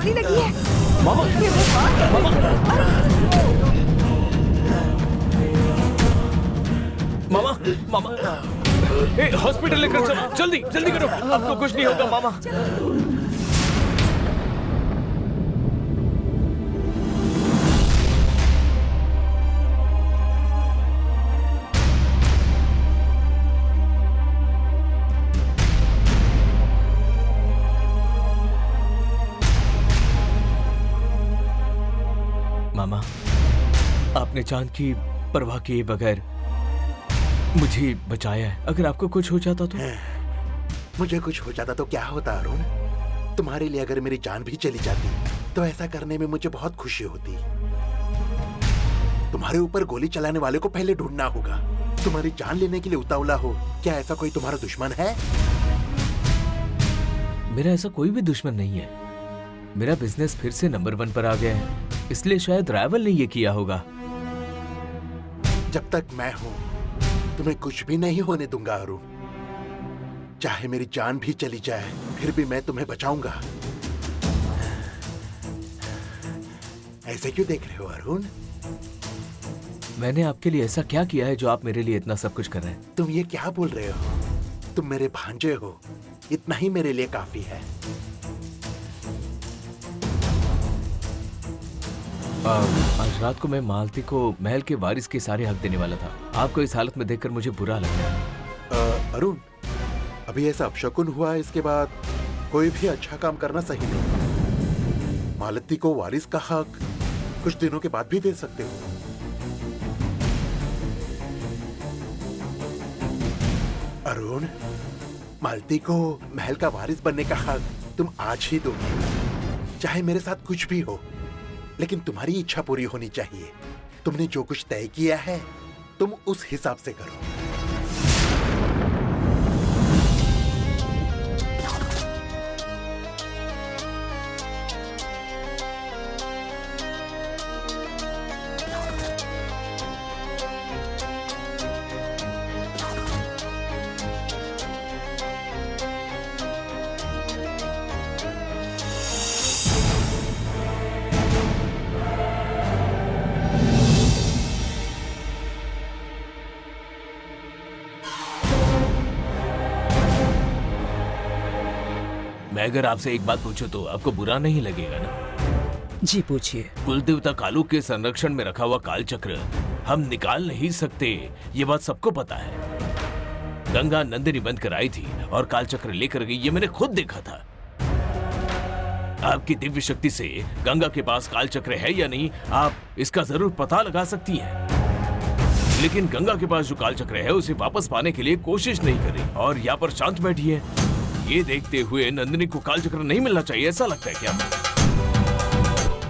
गोली लगी है। मामा, हे भगवान! मामा, मामा, हॉस्पिटल लेकर चलो, जल्दी जल्दी करो, आपको कुछ नहीं होगा मामा। मामा, आपने जान की परवाह किए बगैर मुझे बचाया है। अगर आपको कुछ हो जाता तो? मुझे कुछ हो जाता तो क्या होता अरुण? तुम्हारे लिए अगर मेरी जान भी चली जाती तो ऐसा करने में मुझे बहुत खुशी होती। तुम्हारे ऊपर गोली चलाने वाले को पहले ढूंढना होगा। तुम्हारी जान लेने के लिए उतावला हो। क्या ऐसा कोई तुम्हारा दुश्मन है? मेरा ऐसा कोई भी दुश्मन नहीं है। मेरा बिजनेस फिर से नंबर 1 पर आ गया है, इसलिए शायद रावल ने ये किया होगा। जब तक मैं हूं तुम्हें कुछ भी नहीं होने दूंगा अरुण। चाहे मेरी जान भी चली जाए फिर भी मैं तुम्हें बचाऊंगा। ऐसे क्यों देख रहे हो अरुण? मैंने आपके लिए ऐसा क्या किया है जो आप मेरे लिए इतना सब कुछ कर रहे हैं? तुम ये क्या बोल रहे हो? तुम मेरे भांजे हो, इतना ही मेरे लिए काफी है। आज रात को मैं मालती को महल के वारिस के सारे हक देने वाला था। आपको इस हालत में देखकर मुझे बुरा लग रहा है। अरुण, अभी ऐसा अपशकुन हुआ है, इसके बाद कोई भी अच्छा काम करना सही नहीं। मालती को वारिस का हक कुछ दिनों के बाद भी दे सकते हो। अरुण, मालती को महल का वारिस बनने का हक तुम आज ही दोगे, चाहे मेरे साथ कुछ भी हो। लेकिन तुम्हारी इच्छा पूरी होनी चाहिए। तुमने जो कुछ तय किया है तुम उस हिसाब से करो। मैं अगर आपसे एक बात पूछूं तो आपको बुरा नहीं लगेगा ना? जी पूछिए। कुलदेवता कालू के संरक्षण में रखा हुआ काल चक्र हम निकाल नहीं सकते, ये बात सबको पता है। गंगा नंदिनी बंद कर आई थी और काल चक्र लेकर गई, ये मैंने खुद देखा था। आपकी दिव्य शक्ति से गंगा के पास काल चक्र है या नहीं, आप इसका जरूर पता लगा सकती हैं। लेकिन गंगा के पास जो काल चक्र है उसे वापस पाने के लिए कोशिश नहीं कर रही और यहाँ पर शांत बैठी है। ये देखते हुए नंदिनी को काल चक्र नहीं मिलना चाहिए, ऐसा लगता है क्या?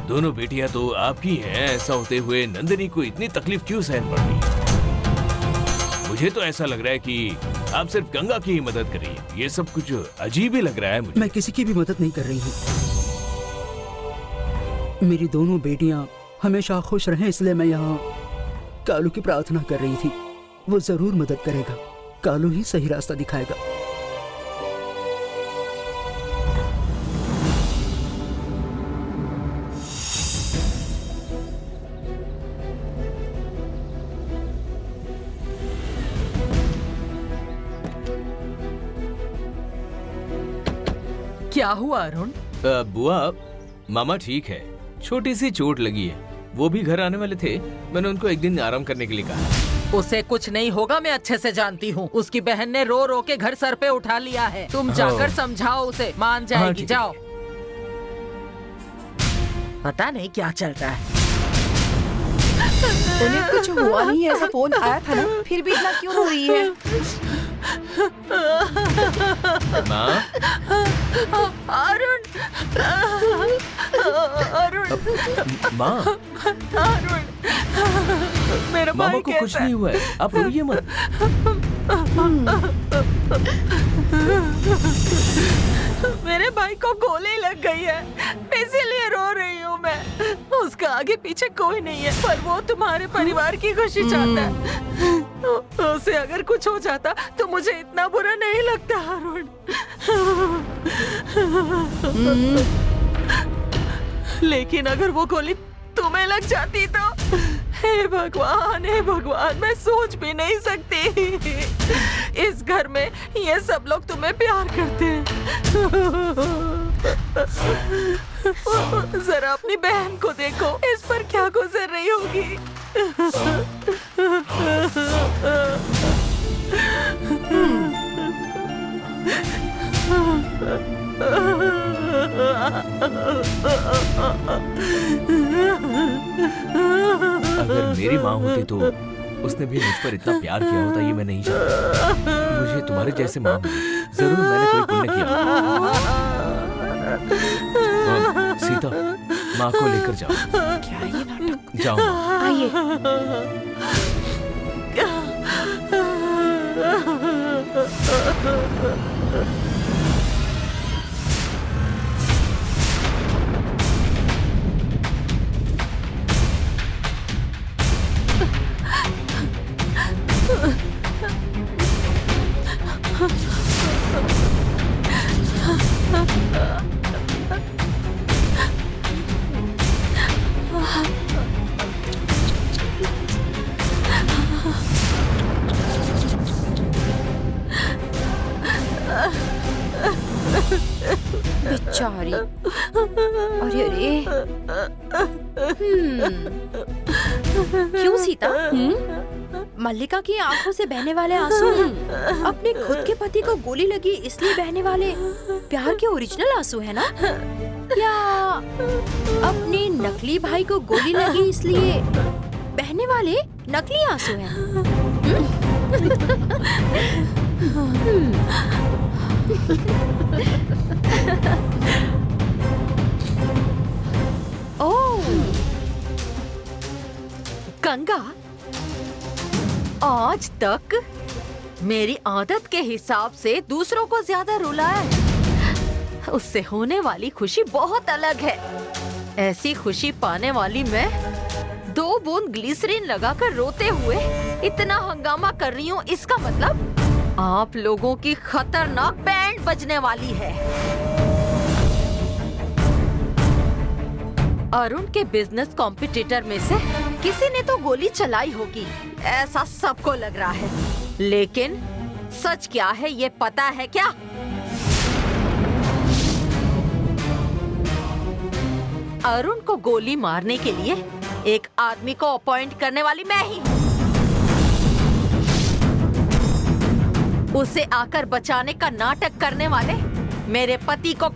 दोनों बेटियां तो आपकी हैं, ऐसा होते हुए नंदिनी को इतनी तकलीफ क्यों सहन पड़ रही है? मुझे तो ऐसा लग रहा है कि आप सिर्फ गंगा की ही मदद कर रही है। ये सब कुछ अजीब ही लग रहा है मुझे। मैं किसी की भी मदद नहीं कर रही हूँ। मेरी दोनों बेटियां हमेशा खुश रहें, इसलिए मैं यहाँ कालू की प्रार्थना कर रही थी। वो जरूर मदद करेगा, कालू ही सही रास्ता दिखाएगा। क्या हुआ अरुण? बुआ, मामा ठीक है, छोटी सी चोट लगी है। वो भी घर आने वाले थे, मैंने उनको एक दिन आराम करने के लिए कहा। उसे कुछ नहीं होगा, मैं अच्छे से जानती हूँ। उसकी बहन ने रो रो के घर सर पे उठा लिया है। तुम जाकर समझाओ उसे, मान जाएगी। जाओ। पता नहीं क्या चल रहा है। उन्हें कुछ हुआ नहीं है, ऐसा फोन आया था ना, फिर भी इतना क्यों रो रही है? माँ, अरुण, अरुण, माँ, अरुण, मेरा मामा भाई को कुछ नहीं हुआ है, आप रोइए मत। मेरे भाई को गोली लग गई है, इसीलिए रो रही हूँ मैं। उसका आगे पीछे कोई नहीं है, पर वो तुम्हारे परिवार की खुशी चाहता है। उसे अगर कुछ हो जाता तो मुझे इतना बुरा नहीं लगता अरुण। लेकिन अगर वो गोली तुम्हें लग जाती तो, हे भगवान, मैं सोच भी नहीं सकती। इस घर में ये सब लोग तुम्हें प्यार करते हैं। जरा अपनी बहन को देखो, इस पर क्या गुजर रही होगी। अगर मेरी माँ होती तो उसने भी मुझ पर इतना प्यार किया होता, ये मैं नहीं जानता। मुझे तुम्हारे जैसे माँ मिली, जरूर मैंने कोई पुण्य किया। सीता, माँ को लेकर जाओ। क्या ये नाटक? जाओ माँ। आइए। बेचारी। अरे अरे। क्यों सीता? मल्लिका की आंखों से बहने वाले आंसू अपने खुद के पति को गोली लगी इसलिए बहने वाले प्यार के ओरिजिनल आंसू है ना? या अपने नकली भाई को गोली लगी इसलिए बहने वाले नकली आंसू हैं? ओह, गंगा, आज तक मेरी आदत के हिसाब से दूसरों को ज्यादा रुलाया है। उससे होने वाली खुशी बहुत अलग है। ऐसी खुशी पाने वाली मैं 2 बूंद ग्लिसरीन लगाकर रोते हुए इतना हंगामा कर रही हूँ, इसका मतलब आप लोगों की खतरनाक बैंड बजने वाली है। अरुण के बिजनेस कॉम्पिटिटर में से किसी ने तो गोली चलाई होगी, ऐसा सबको लग रहा है। लेकिन सच क्या है ये पता है क्या? अरुण को गोली मारने के लिए एक आदमी को अपॉइंट करने वाली मैं ही हूँ। उसे आकर बचाने का नाटक करने वाले मेरे पति को